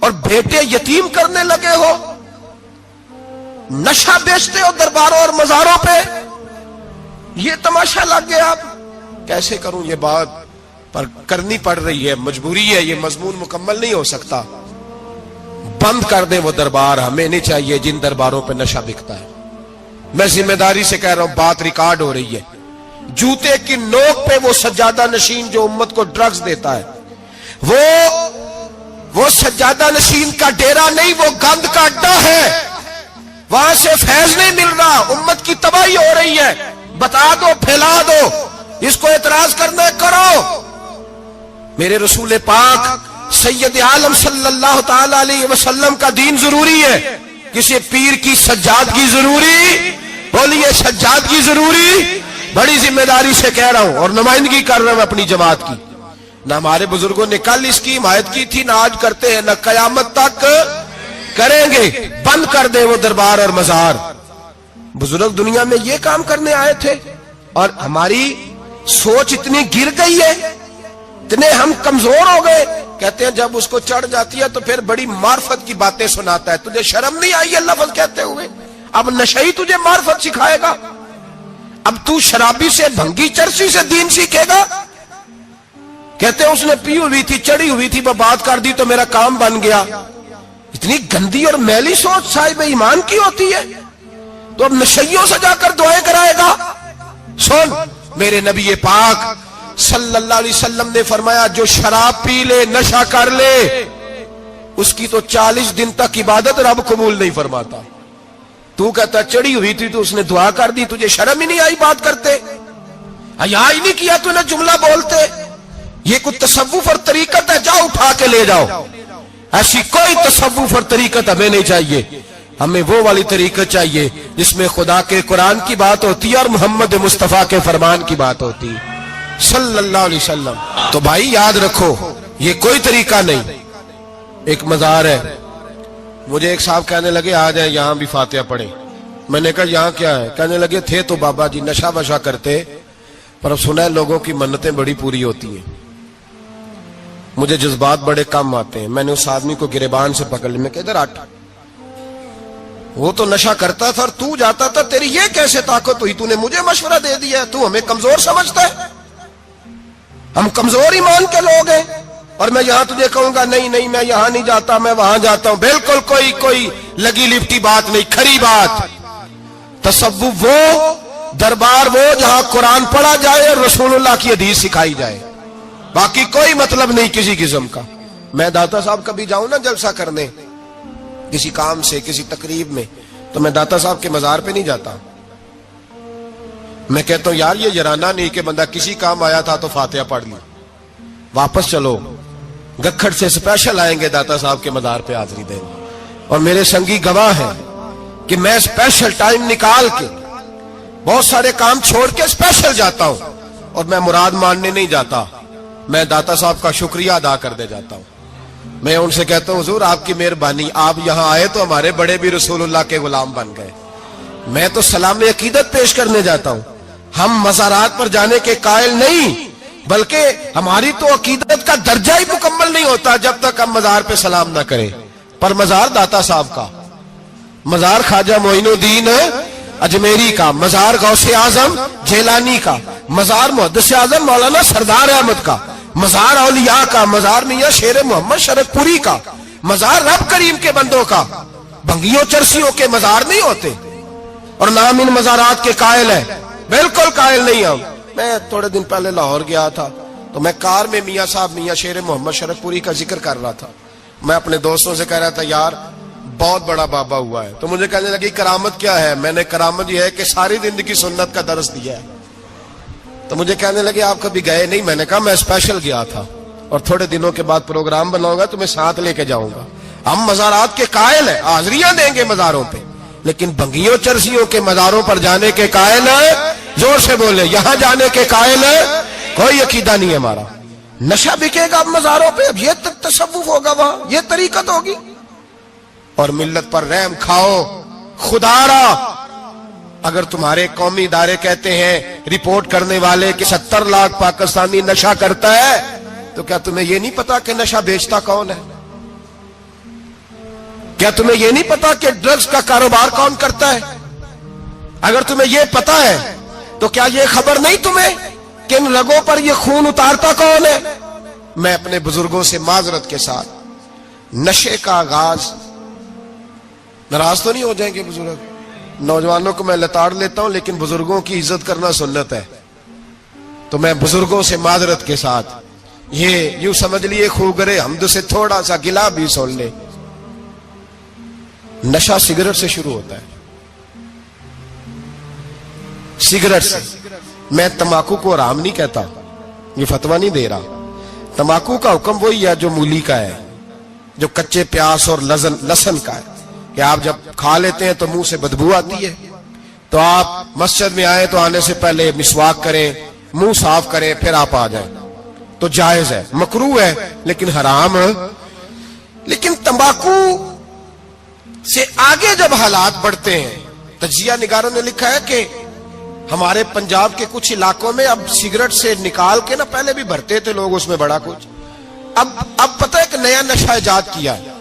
اور بیٹے یتیم کرنے لگے ہو, نشہ بیچتے ہو درباروں اور مزاروں پہ. یہ تماشا لگ گیا. آپ کیسے کروں یہ بات, پر کرنی پڑ رہی ہے, مجبوری ہے, یہ مضمون مکمل نہیں ہو سکتا. بند کر دیں وہ دربار, ہمیں نہیں چاہیے جن درباروں پہ نشہ بکتا ہے. میں ذمہ داری سے کہہ رہا ہوں, بات ریکارڈ ہو رہی ہے. جوتے کی نوک پہ وہ سجادہ نشین جو امت کو ڈرگز دیتا ہے, وہ سجادہ نشین کا ڈیرا نہیں, وہ گند کا اڈا ہے, وہاں سے فیض نہیں مل رہا, امت کی تباہی ہو رہی ہے. بتا دو, پھیلا دو, اس کو اعتراض کرنا کرو. میرے رسول پاک سید عالم صلی اللہ تعالی علیہ وسلم کا دین ضروری ہے, کسی پیر کی سجادگی ضروری, بولیے سجادگی ضروری. بڑی ذمہ داری سے کہہ رہا ہوں اور نمائندگی کر رہا ہوں اپنی جماعت کی. نہ ہمارے بزرگوں نے کل اس کی حمایت کی تھی, نہ آج کرتے ہیں, نہ قیامت تک کریں گے. بند کر دے وہ دربار اور مزار. بزرگ دنیا میں یہ کام کرنے آئے تھے, اور ہماری سوچ اتنی گر گئی ہے, اتنے ہم کمزور ہو گئے. کہتے ہیں جب اس کو چڑھ جاتی ہے تو پھر بڑی معرفت کی باتیں سناتا ہے. تجھے شرم نہیں آئی اللہ لفظ کہتے ہوئے؟ اب نشئی تجھے معرفت سکھائے گا, اب تو شرابی سے, بھنگی چرسی سے دین سیکھے گا. کہتے ہیں اس نے پی ہوئی تھی, چڑھی ہوئی تھی, بات کر دی تو میرا کام بن گیا. اتنی گندی اور میلی سوچ صاحب ایمان کی ہوتی ہے, تو اب نشیوں سے جا کر دعائیں کرائے گا. سن, میرے نبی پاک صلی اللہ علیہ وسلم نے فرمایا جو شراب پی لے, نشہ کر لے, اس کی تو 40 دن تک عبادت رب قبول نہیں فرماتا. تو کہتا چڑھی ہوئی تھی تو اس نے دعا کر دی, تجھے شرم ہی نہیں آئی بات کرتے, حیا ہی نہیں کیا تو نے جملہ بولتے. یہ کوئی تصوف اور طریقت ہے؟ جاؤ اٹھا کے لے جاؤ. ایسی کوئی تصوف اور طریقت ہمیں نہیں چاہیے. ہمیں وہ والی طریقت چاہیے جس میں خدا کے قرآن کی بات ہوتی ہے اور محمد مصطفیٰ کے فرمان کی بات ہوتی ہے صلی اللہ علیہ وسلم. تو بھائی یاد رکھو, یہ کوئی طریقہ نہیں. ایک مزار ہے, مجھے ایک صاحب کہنے لگے آ جائیں یہاں بھی فاتحہ پڑھیں. میں نے کہا یہاں کیا ہے؟ کہنے لگے تھے تو بابا جی نشہ وشا کرتے، پر اب سنا ہے لوگوں کی منتیں بڑی پوری ہوتی ہیں، مجھے جذبات بڑے کم آتے ہیں۔ میں نے اس آدمی کو گریبان سے پکڑ لی، میں کہ ادھر ہٹ، وہ تو نشہ کرتا تھا اور تو جاتا تھا، تیری یہ کیسے طاقت ہوئی؟ تو نے مجھے مشورہ دے دیا، تو ہمیں کمزور سمجھتا ہے؟ ہم کمزور ایمان کے لوگ ہیں، اور میں یہاں تجھے کہوں گا نہیں نہیں میں یہاں نہیں جاتا، میں وہاں جاتا ہوں۔ بالکل کوئی لگی لپٹی بات نہیں، کھری بات۔ تصوف وہ، دربار وہ جہاں قرآن پڑھا جائے اور رسول اللہ کی حدیث سکھائی جائے، باقی کوئی مطلب نہیں کسی قسم کا۔ میں داتا صاحب کبھی جاؤں نا جلسہ کرنے کسی کام سے، کسی تقریب میں، تو میں داتا صاحب کے مزار پہ نہیں جاتا، میں کہتا ہوں یار یہ یرانہ نہیں کہ بندہ کسی کام آیا تھا تو فاتحہ پڑھ لی، واپس چلو، گکھڑ سے سپیشل آئیں گے داتا صاحب کے مزار پہ حاضری دیں گے۔ اور میرے سنگی گواہ ہیں کہ میں سپیشل ٹائم نکال کے بہت سارے کام چھوڑ کے سپیشل جاتا ہوں، اور میں مراد ماننے نہیں جاتا، میں داتا صاحب کا شکریہ ادا کر دے جاتا ہوں۔ میں ان سے کہتا ہوں حضور آپ کی مہربانی، آپ یہاں آئے تو ہمارے بڑے بھی رسول اللہ کے غلام بن گئے۔ میں تو سلام عقیدت پیش کرنے جاتا ہوں، ہم مزارات پر جانے کے قائل نہیں، بلکہ ہماری تو عقیدت کا درجہ ہی مکمل نہیں ہوتا جب تک ہم مزار پہ سلام نہ کریں۔ پر مزار داتا صاحب کا، مزار خواجہ معین الدین اجمیری کا، مزار غوث اعظم جیلانی کا، مزار محدث اعظم مولانا سردار احمد کا، مزار اولیاء کا، مزار میاں شیر محمد شرک پوری کا، مزار رب کریم کے بندوں کا۔ بھنگیوں چرسیوں کے مزار نہیں ہوتے، اور نام ان مزارات کے قائل ہے، بالکل قائل نہیں ہم۔ میں تھوڑے دن پہلے لاہور گیا تھا، تو میں کار میں میاں صاحب میاں شیر محمد شرک پوری کا ذکر کر رہا تھا، میں اپنے دوستوں سے کہہ رہا تھا یار بہت بڑا بابا ہوا ہے، تو مجھے کہنے لگی کرامت کیا ہے؟ میں نے کرامت یہ ہے کہ ساری زندگی سنت کا درس دیا ہے۔ تو مجھے کہنے لگے آپ کبھی گئے نہیں؟ میں نے کہا میں اسپیشل گیا تھا، اور تھوڑے دنوں کے بعد پروگرام بناؤں گا تو میں ساتھ لے کے جاؤں گا۔ ہم مزارات کے قائل ہیں، حاضریاں دیں گے مزاروں پہ، لیکن بھنگیوں چرسیوں کے مزاروں پر جانے کے قائل ہیں، زور سے بولے، یہاں جانے کے قائل ہیں، کوئی عقیدہ نہیں ہے ہمارا۔ نشہ بکے گا اب مزاروں پہ، اب یہ تصوف ہوگا وہاں، یہ طریقت ہوگی۔ اور ملت پر رحم کھاؤ، خدا را اگر تمہارے قومی ادارے کہتے ہیں رپورٹ کرنے والے کہ 70 لاکھ پاکستانی نشہ کرتا ہے، تو کیا تمہیں یہ نہیں پتا کہ نشہ بیچتا کون ہے؟ کیا تمہیں یہ نہیں پتا کہ ڈرگز کا کاروبار کون کرتا ہے؟ اگر تمہیں یہ پتا ہے تو کیا یہ خبر نہیں تمہیں کہ ان رگوں پر یہ خون اتارتا کون ہے؟ میں اپنے بزرگوں سے معذرت کے ساتھ، نشے کا آغاز، ناراض تو نہیں ہو جائیں گے بزرگ، نوجوانوں کو میں لتاڑ لیتا ہوں لیکن بزرگوں کی عزت کرنا سنت ہے، تو میں بزرگوں سے معذرت کے ساتھ یہ یوں سمجھ لیے خوگرے حمد سے تھوڑا سا گلا بھی سن لے۔ نشہ سگریٹ سے شروع ہوتا ہے، سگریٹ سے۔ میں تمباکو کو حرام نہیں کہتا، یہ فتویٰ نہیں دے رہا، تمباکو کا حکم وہی ہے جو مولی کا ہے، جو کچے پیاز اور لہسن کا ہے، کہ آپ جب کھا لیتے ہیں تو منہ سے بدبو آتی ہے، تو آپ مسجد میں آئیں تو آنے سے پہلے مسواک کریں، منہ صاف کریں، پھر آپ آ جائیں، تو جائز ہے، مکروہ ہے لیکن حرام ہے۔ لیکن تمباکو سے آگے جب حالات بڑھتے ہیں، تجزیہ نگاروں نے لکھا ہے کہ ہمارے پنجاب کے کچھ علاقوں میں اب سگریٹ سے نکال کے نا، پہلے بھی بھرتے تھے لوگ اس میں بڑا کچھ، اب پتہ ہے کہ نیا نشہ ایجاد کیا ہے،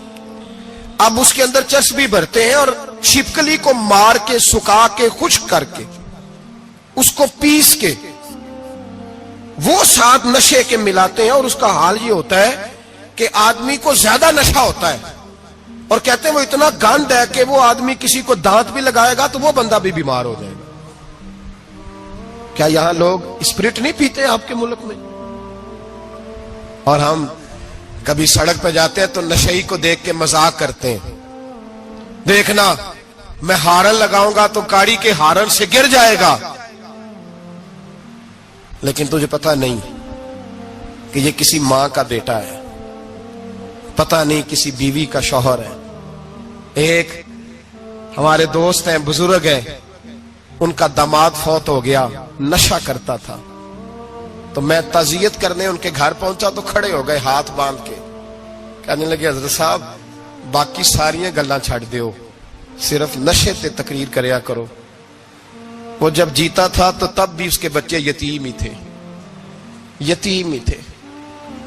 اب اس کے اندر چسبی بھرتے ہیں اور چھپکلی کو مار کے، سکھا کے، خشک کر کے، اس کو پیس کے وہ ساتھ نشے کے ملاتے ہیں، اور اس کا حال یہ ہوتا ہے کہ آدمی کو زیادہ نشہ ہوتا ہے، اور کہتے ہیں وہ اتنا گند ہے کہ وہ آدمی کسی کو دانت بھی لگائے گا تو وہ بندہ بھی بیمار ہو جائے گا۔ کیا یہاں لوگ اسپرٹ نہیں پیتے آپ کے ملک میں؟ اور ہم کبھی سڑک پہ جاتے ہیں تو نشئی کو دیکھ کے مذاق کرتے ہیں، دیکھنا میں ہارن لگاؤں گا تو گاڑی کے ہارن سے گر جائے گا، لیکن تجھے پتا نہیں کہ یہ کسی ماں کا بیٹا ہے، پتا نہیں کسی بیوی کا شوہر ہے۔ ایک ہمارے دوست ہیں، بزرگ ہیں، ان کا داماد فوت ہو گیا، نشہ کرتا تھا، تو میں تعزیت کرنے ان کے گھر پہنچا تو کھڑے ہو گئے ہاتھ باندھ کے، کہنے لگے حضرت صاحب باقی ساریاں گلاں چھڑ دیو، صرف نشے تے تقریر کریا کرو. وہ جب جیتا تھا تو تب بھی اس کے بچے یتیم ہی تھے, یتیم ہی تھے.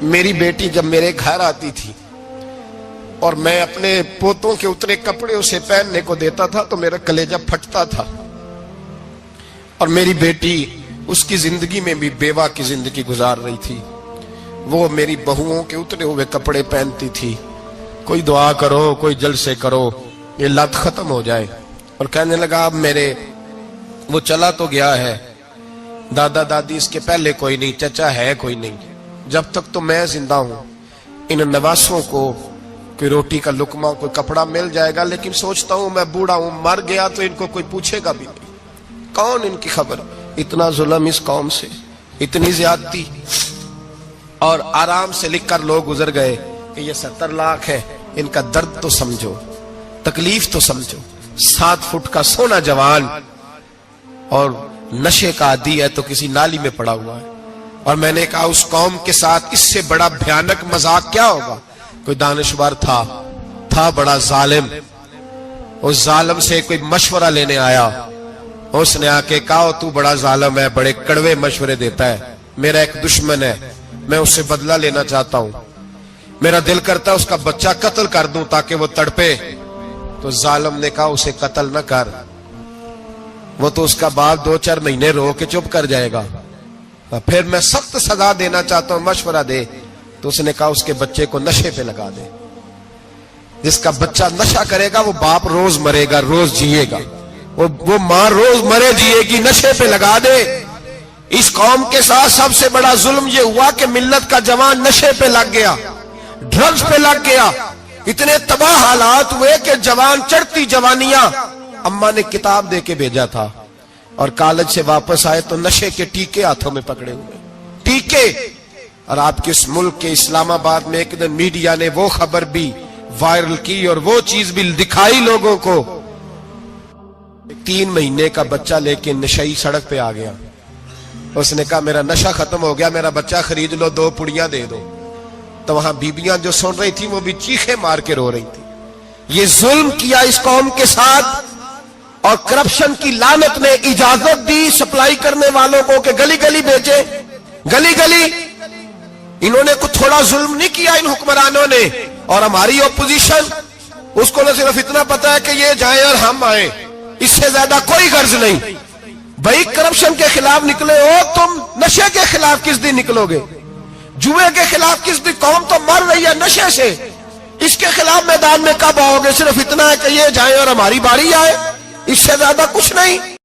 میری بیٹی جب میرے گھر آتی تھی اور میں اپنے پوتوں کے اترے کپڑے اسے پہننے کو دیتا تھا تو میرا کلیجہ پھٹتا تھا. اور میری بیٹی اس کی زندگی میں بھی بیوہ کی زندگی گزار رہی تھی. وہ میری بہوؤں کے اترے ہوئے کپڑے پہنتی تھی. کوئی دعا کرو, کوئی جلسے کرو, یہ لت ختم ہو جائے. اور کہنے لگا اب میرے وہ چلا تو گیا ہے, دادا دادی اس کے پہلے کوئی نہیں, چچا ہے کوئی نہیں, جب تک تو میں زندہ ہوں ان نواسوں کو کوئی روٹی کا لقمہ, کوئی کپڑا مل جائے گا. لیکن سوچتا ہوں میں بوڑھا ہوں, مر گیا تو ان کو کوئی پوچھے گا بھی نہیں, کون ان کی خبر. اتنا ظلم اس قوم سے, اتنی زیادتی. اور آرام سے لکھ کر لوگ گزر گئے کہ یہ 70 لاکھ ہے, ان کا درد تو سمجھو, تکلیف تو سمجھو. 7 فٹ کا سونا جوان اور نشے کا عادی ہے تو کسی نالی میں پڑا ہوا ہے. اور میں نے کہا اس قوم کے ساتھ اس سے بڑا بھیانک مذاق کیا ہوگا. کوئی دانشور تھا بڑا ظالم, اس ظالم سے کوئی مشورہ لینے آیا. اس نے آ کے کہا تو بڑا ظالم ہے, بڑے کڑوے مشورے دیتا ہے, میرا ایک دشمن ہے, میں اس سے بدلہ لینا چاہتا ہوں, میرا دل کرتا ہے اس کا بچہ قتل کر دوں تاکہ وہ تڑپے. تو ظالم نے کہا اسے قتل نہ کر, وہ تو اس کا باپ 2-4 مہینے رو کے چپ کر جائے گا. پھر میں سخت سزا دینا چاہتا ہوں, مشورہ دے. تو اس نے کہا اس کے بچے کو نشے پہ لگا دے. جس کا بچہ نشہ کرے گا وہ باپ روز مرے گا, روز جیے گا, وہ ماں روز مرے جیے گی, نشے پہ لگا دے. اس قوم کے ساتھ سب سے بڑا ظلم یہ ہوا کہ ملت کا جوان نشے پہ لگ گیا, ڈرگز پہ لگ گیا. اتنے تباہ حالات ہوئے کہ جوان چڑھتی جوانیاں, اماں نے کتاب دے کے بھیجا تھا, اور کالج سے واپس آئے تو نشے کے ٹیکے ہاتھوں میں پکڑے ہوئے, ٹیکے. اور آپ کے اس ملک کے اسلام آباد میں ایک دن میڈیا نے وہ خبر بھی وائرل کی اور وہ چیز بھی دکھائی لوگوں کو. 3 مہینے کا بچہ لے کے نشئی سڑک پہ آ گیا. اس نے کہا میرا نشہ ختم ہو گیا, میرا بچہ خرید لو, 2 پڑیاں دے دو. تو وہاں بیبیاں جو سن رہی تھی وہ بھی چیخے مار کے رو رہی تھی. یہ ظلم کیا اس قوم کے ساتھ, اور کرپشن کی لعنت نے اجازت دی سپلائی کرنے والوں کو کہ گلی گلی بیچے, گلی گلی. انہوں نے کچھ تھوڑا ظلم نہیں کیا ان حکمرانوں نے. اور ہماری اپوزیشن, اس کو نہ صرف اتنا پتا ہے کہ یہ جائیں اور ہم آئیں, اس سے زیادہ کوئی غرض نہیں. بھائی کرپشن کے خلاف نکلے ہو تم, نشے کے خلاف کس دن نکلو گے, جوئے کے خلاف کس دن. قوم تو مر رہی ہے نشے سے, اس کے خلاف میدان میں کب آؤ گے. صرف اتنا ہے کہ یہ جائیں اور ہماری باری آئے, اس سے زیادہ کچھ نہیں.